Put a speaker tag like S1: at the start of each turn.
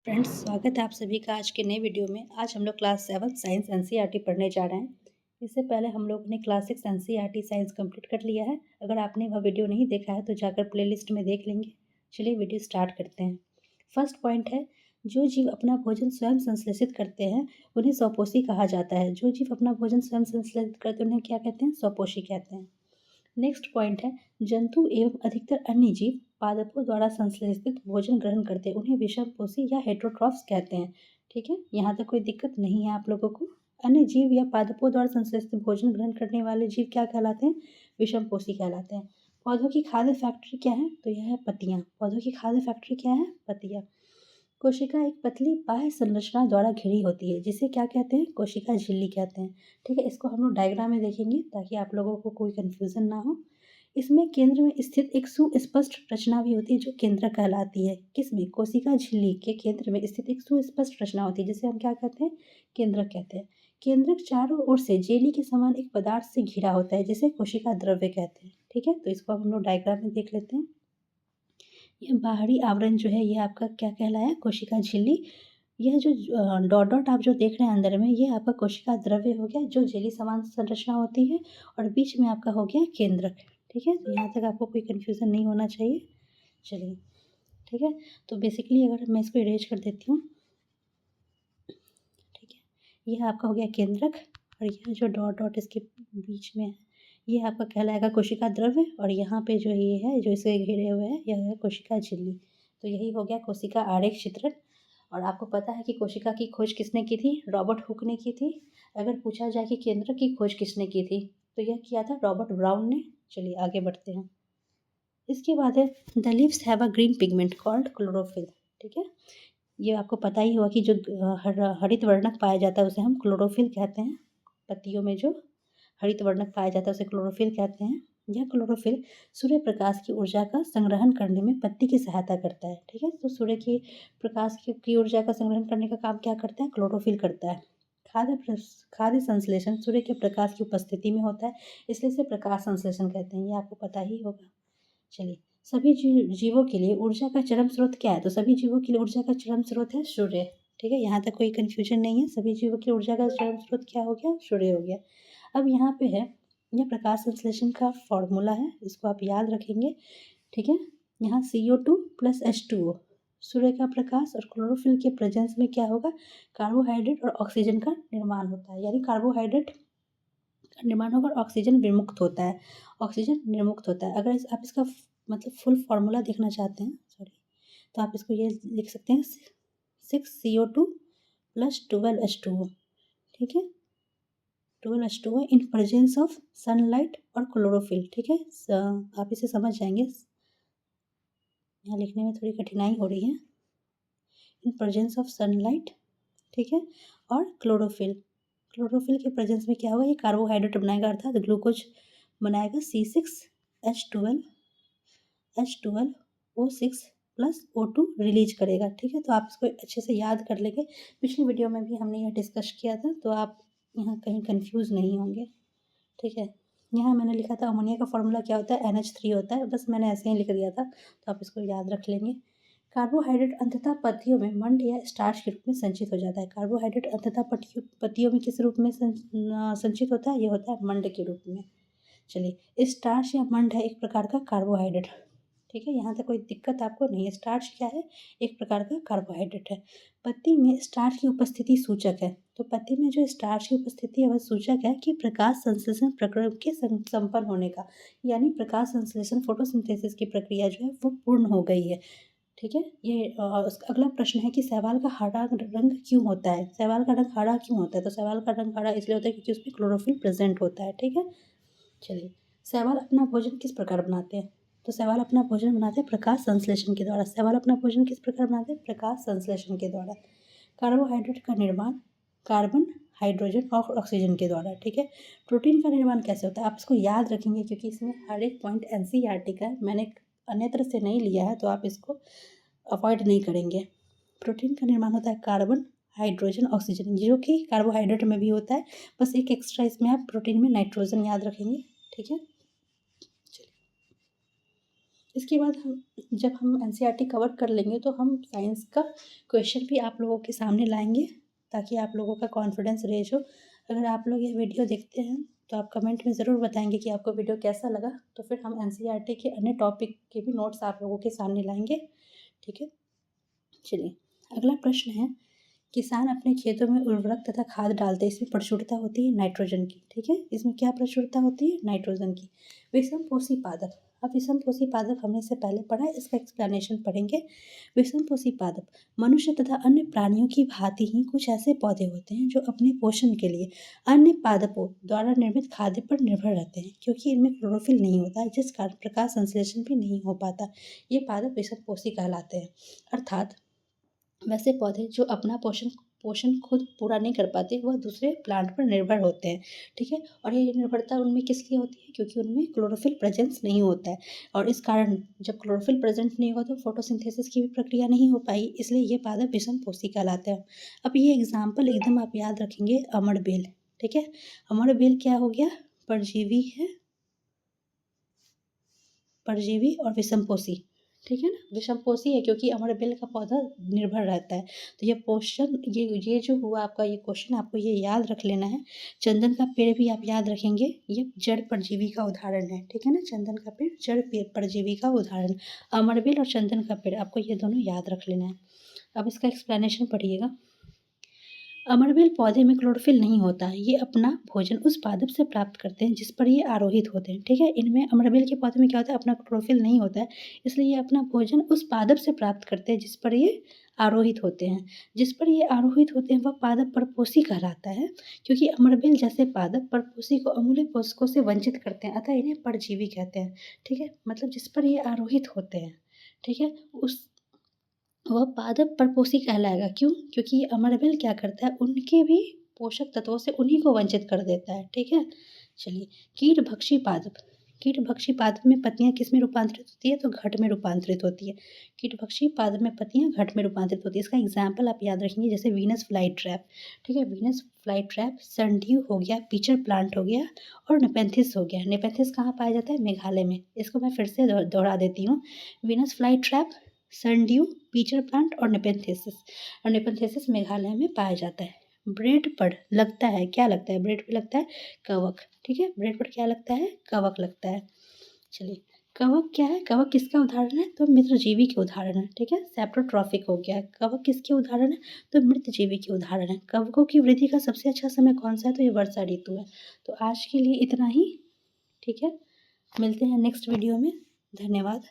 S1: Friends, स्वागत है आप सभी का आज के नए वीडियो में। आज हम लोग क्लास 7 साइंस एनसीईआरटी पढ़ने जा रहे हैं। इससे पहले हम लोग ने क्लास 6 एनसीईआरटी साइंस कंप्लीट कर लिया है। अगर आपने वह वीडियो नहीं देखा है तो जाकर प्लेलिस्ट में देख लेंगे। चलिए वीडियो स्टार्ट करते हैं। फर्स्ट पॉइंट है, जो जीव अपना भोजन स्वयं संश्लेषित करते हैं उन्हें स्वपोषी कहा जाता है। जो जीव अपना भोजन स्वयं संश्लेषित करते हैं उन्हें क्या कहते हैं? स्वपोषी कहते हैं। नेक्स्ट पॉइंट है, जंतु एवं अधिकतर अन्य जीव पादपों द्वारा संश्लेषित भोजन ग्रहण करते हैं उन्हें विषमपोषी या हेटरोट्रॉफ्स कहते हैं। ठीक है, यहाँ तक कोई दिक्कत नहीं है आप लोगों को। अन्य जीव या पादपों द्वारा संश्लेषित भोजन ग्रहण करने वाले जीव क्या कहलाते हैं? विषमपोषी कहलाते हैं। पौधों की खाद्य फैक्ट्री क्या है? तो यह है पत्तियां। पौधों की खाद्य फैक्ट्री क्या है? पत्तियां। कोशिका एक पतली बाह्य संरचना द्वारा घिरी होती है जिसे क्या कहते हैं? कोशिका झिल्ली कहते हैं। ठीक है, इसको हम लोग डायग्राम में देखेंगे ताकि आप लोगों को कोई कंफ्यूजन ना हो। इसमें केंद्र में स्थित एक सुस्पष्ट रचना भी होती है जो केंद्रक कहलाती है। किसमें? कोशिका झिल्ली के केंद्र में स्थित एक सुस्पष्ट रचना होती है जिसे हम क्या कहते हैं? केंद्रक कहते हैं। केंद्रक चारों ओर से जेली के समान एक पदार्थ से घिरा होता है जिसे कोशिका द्रव्य कहते हैं। ठीक है, तो इसको हम लोग डायग्राम में देख लेते हैं। ये बाहरी आवरण जो है ये आपका क्या कहलाया? कोशिका झिल्ली। यह जो डॉट डॉट आप जो देख रहे हैं अंदर में, ये आपका कोशिका द्रव्य हो गया जो जेली समान संरचना होती है, और बीच में आपका हो गया केंद्रक। ठीक है, तो यहाँ तक आपको कोई कन्फ्यूज़न नहीं होना चाहिए। चलिए, ठीक है, तो बेसिकली अगर मैं इसको इरेज कर देती हूँ। ठीक है, यह आपका हो गया केंद्रक, और यह जो डॉट डॉट इसके बीच में है ये आपका कहलाएगा कोशिका द्रव्य, और यहाँ पे जो ये है जो इसे घिरे हुए हैं यह है कोशिका झिल्ली। तो यही हो गया कोशिका आरेख चित्रण। और आपको पता है कि कोशिका की खोज किसने की थी? रॉबर्ट हुक ने की थी। अगर पूछा जाए कि केंद्रक की खोज किसने की थी तो यह किया था रॉबर्ट ब्राउन ने। चलिए आगे बढ़ते हैं। इसके बाद है, the leaves have a green pigment called chlorophyll. ठीक है, ये आपको पता ही होगा कि जो हरित वर्णक पाया जाता है उसे हम क्लोरोफिल कहते हैं। पत्तियों में जो हरित वर्णक पाया जाता है उसे क्लोरोफिल कहते हैं। यह क्लोरोफिल सूर्य प्रकाश की ऊर्जा का संग्रहण करने में पत्ती की सहायता करता है। ठीक है, तो सूर्य की प्रकाश की ऊर्जा का संग्रहण करने का काम क्या करता है? क्लोरोफिल करता है। खाद्य संश्लेषण सूर्य के प्रकाश की उपस्थिति में होता है, इसलिए इसे प्रकाश संश्लेषण कहते हैं। ये आपको पता ही होगा। चलिए, सभी जीवों के लिए ऊर्जा का चरम स्रोत क्या है? तो सभी जीवों के लिए ऊर्जा का चरम स्रोत है सूर्य। ठीक है, यहाँ तक कोई कन्फ्यूजन नहीं है। सभी जीवों की ऊर्जा का चरम स्रोत क्या हो गया? सूर्य हो गया। अब यहाँ पे है, यह प्रकाश संश्लेषण का फॉर्मूला है, इसको आप याद रखेंगे। ठीक है, यहाँ CO2 + H2O, सूर्य का प्रकाश और क्लोरोफिल के प्रेजेंस में क्या होगा? कार्बोहाइड्रेट और ऑक्सीजन का निर्माण होता है। यानी कार्बोहाइड्रेट का निर्माण होगा और ऑक्सीजन विमुक्त होता है। ऑक्सीजन निर्मुक्त होता है। अगर आप इसका मतलब फुल फॉर्मूला देखना चाहते हैं, सॉरी, तो आप इसको ये लिख सकते हैं, 6CO2 + 12H2O। ठीक है, 12H2O in presence of sunlight और क्लोरोफिल। ठीक है, आप इसे समझ जाएंगे। यहाँ लिखने में थोड़ी कठिनाई हो रही है। इन प्रेजेंस ऑफ सनलाइट, ठीक है, और क्लोरोफिल। क्लोरोफिल के प्रेजेंस में क्या होगा? ये कार्बोहाइड्रेट बनाएगा, अर्थात ग्लूकोज बनाएगा। C6H12O6 + O2 रिलीज करेगा। ठीक है, तो आप इसको अच्छे से याद कर लेंगे। पिछली वीडियो में भी हमने यह डिस्कस किया था, तो आप यहाँ कहीं कंफ्यूज नहीं होंगे। ठीक है, यहाँ मैंने लिखा था अमोनिया का फॉर्मूला क्या होता है? NH3 होता है। बस मैंने ऐसे ही लिख दिया था, तो आप इसको याद रख लेंगे। कार्बोहाइड्रेट अंततः पत्तियों में मंड या स्टार्च के रूप में संचित हो जाता है। कार्बोहाइड्रेट अंततः पत्तियों में किस रूप में संचित होता है? ये होता है मंड के रूप में। चलिए, स्टार्च या मंड है एक प्रकार का कार्बोहाइड्रेट। ठीक है, यहाँ तक कोई दिक्कत आपको नहीं है। स्टार्च क्या है? एक प्रकार का कार्बोहाइड्रेट है। पत्ती में स्टार्च की उपस्थिति सूचक है। तो पत्ती में जो स्टार्च की उपस्थिति है वह सूचक है कि प्रकाश संश्लेषण प्रक्रिया के संपन्न होने का, यानी प्रकाश संश्लेषण फोटोसिंथेसिस की प्रक्रिया जो है वो पूर्ण हो गई है। ठीक है, ये अगला प्रश्न है कि शैवाल का हरा रंग क्यों होता है? शैवाल का रंग हरा क्यों होता है? तो शैवाल का रंग हरा इसलिए होता है क्योंकि उसमें क्लोरोफिल प्रेजेंट होता है। ठीक है, चलिए, शैवाल अपना भोजन किस प्रकार बनाते हैं? तो शैवाल अपना भोजन बनाते हैं प्रकाश संश्लेषण के द्वारा। शैवाल अपना भोजन किस प्रकार बनाते हैं? प्रकाश संश्लेषण के द्वारा। कार्बोहाइड्रेट का निर्माण कार्बन, हाइड्रोजन और ऑक्सीजन के द्वारा। ठीक है, प्रोटीन का निर्माण कैसे होता है? आप इसको याद रखेंगे क्योंकि इसमें हर एक पॉइंट NCERT का है। मैंने अन्यत्र से नहीं लिया है, तो आप इसको अवॉइड नहीं करेंगे। प्रोटीन का निर्माण होता है कार्बन, हाइड्रोजन, ऑक्सीजन, जो कि कार्बोहाइड्रेट में भी होता है। बस एक एक्स्ट्रा इसमें आप प्रोटीन में नाइट्रोजन याद रखेंगे। ठीक है, चलिए, इसके बाद जब हम एनसीईआरटी कवर कर लेंगे तो हम साइंस का क्वेश्चन भी आप लोगों के सामने लाएंगे, ताकि आप लोगों का कॉन्फिडेंस रेज हो। अगर आप लोग ये वीडियो देखते हैं तो आप कमेंट में ज़रूर बताएंगे कि आपको वीडियो कैसा लगा, तो फिर हम एनसीईआरटी के अन्य टॉपिक के भी नोट्स आप लोगों के सामने लाएंगे। ठीक है, चलिए अगला प्रश्न है, किसान अपने खेतों में उर्वरक तथा खाद डालते हैं, इसमें प्रचुरता होती है नाइट्रोजन की। ठीक है, इसमें क्या प्रचुरता होती है? नाइट्रोजन की। विषमपोषी पादप, अब विषमपोषी पादप हमने इससे पहले पढ़ा है, इसका एक्सप्लेनेशन पढ़ेंगे। विषमपोषी पादप मनुष्य तथा अन्य प्राणियों की भांति ही कुछ ऐसे पौधे होते हैं जो अपने पोषण के लिए अन्य पादपों द्वारा निर्मित खाद्य पर निर्भर रहते हैं, क्योंकि इनमें क्लोरोफिल नहीं होता है, जिस कारण प्रकाश संश्लेषण भी नहीं हो पाता। ये पादप विषमपोषी कहलाते हैं। अर्थात वैसे पौधे जो अपना पोषण खुद पूरा नहीं कर पाते, वह दूसरे प्लांट पर निर्भर होते हैं। ठीक है, और ये निर्भरता उनमें किस लिए होती है? क्योंकि उनमें क्लोरोफिल प्रेजेंस नहीं होता है, और इस कारण जब क्लोरोफिल प्रेजेंट नहीं होगा तो फोटोसिंथेसिस की भी प्रक्रिया नहीं हो पाई, इसलिए ये पादप विषमपोषी कहलाते हैं। अब ये एग्जाम्पल एकदम आप याद रखेंगे, अमड़ बेल। ठीक है, अमड़ बेल क्या हो गया? परजीवी है, परजीवी और विषमपोषी। ठीक है ना, विषमपोषी है क्योंकि अमड़ बेल का पौधा निर्भर रहता है। तो ये पोषण, ये जो हुआ आपका ये क्वेश्चन, आपको ये याद रख लेना है। चंदन का पेड़ भी आप याद रखेंगे, ये जड़ परजीवी का उदाहरण है। ठीक है ना, चंदन का पेड़ जड़ परजीवी का उदाहरण। अमड़ बेल और चंदन का पेड़, आपको ये दोनों याद रख लेना है। अब इसका एक्सप्लेनेशन पढ़िएगा। अमरबेल पौधे में क्लोरोफिल नहीं होता है, ये अपना भोजन उस पादप से प्राप्त करते हैं जिस पर ये आरोहित होते हैं। ठीक है, इनमें अमरबेल के पौधे में क्या होता है? अपना क्लोरोफिल नहीं होता है, इसलिए ये अपना भोजन उस पादप से प्राप्त करते हैं जिस पर ये आरोहित होते हैं। जिस पर ये आरोहित होते हैं वह पादप परपोषी कहलाता है, क्योंकि अमरबेल जैसे पादप परपोषी को अमूल्य पोषकों से वंचित करते हैं, अतः इन्हें परजीवी कहते हैं। ठीक है, मतलब जिस पर ये आरोहित होते हैं, ठीक है, उस वह पादप परपोषी कहलाएगा। क्यों? क्योंकि अमरबेल क्या करता है? उनके भी पोषक तत्वों से उन्हीं को वंचित कर देता है। ठीक है, चलिए कीटभक्षी पादप। कीटभक्षी पादप में पत्तियां किस में रूपांतरित होती है? तो घट में रूपांतरित होती है। कीटभक्षी पादप में पत्तियां घट में रूपांतरित होती है। इसका एग्जाम्पल आप याद रखेंगे, जैसे वीनस फ्लाई ट्रैप। ठीक है, वीनस फ्लाई ट्रैप, सनड्यू हो गया, पीचर प्लांट हो गया, और नेपेंथिस हो गया। नेपेंथिस कहाँ पाया जाता है? मेघालय में। इसको मैं फिर से दोहरा देती हूँ। Venus fly trap, sundew, pitcher plant और नेपेंथेसिस। और नेपेंथेसिस मेघालय में पाया जाता है। ब्रेड पर लगता है, क्या लगता है? ब्रेड पर लगता है कवक। ठीक है, ब्रेड पर क्या लगता है? कवक लगता है। चलिए, कवक क्या है? कवक किसका उदाहरण है? तो मित्रजीवी के उदाहरण है। ठीक है, सेप्रोट्रॉफिक हो गया। कवक किसके उदाहरण है? तो मृतजीवी के उदाहरण है। कवकों की वृद्धि का सबसे अच्छा समय कौन सा है? तो ये वर्षा ऋतु है। तो आज के लिए इतना ही। ठीक है, मिलते हैं नेक्स्ट वीडियो में। धन्यवाद।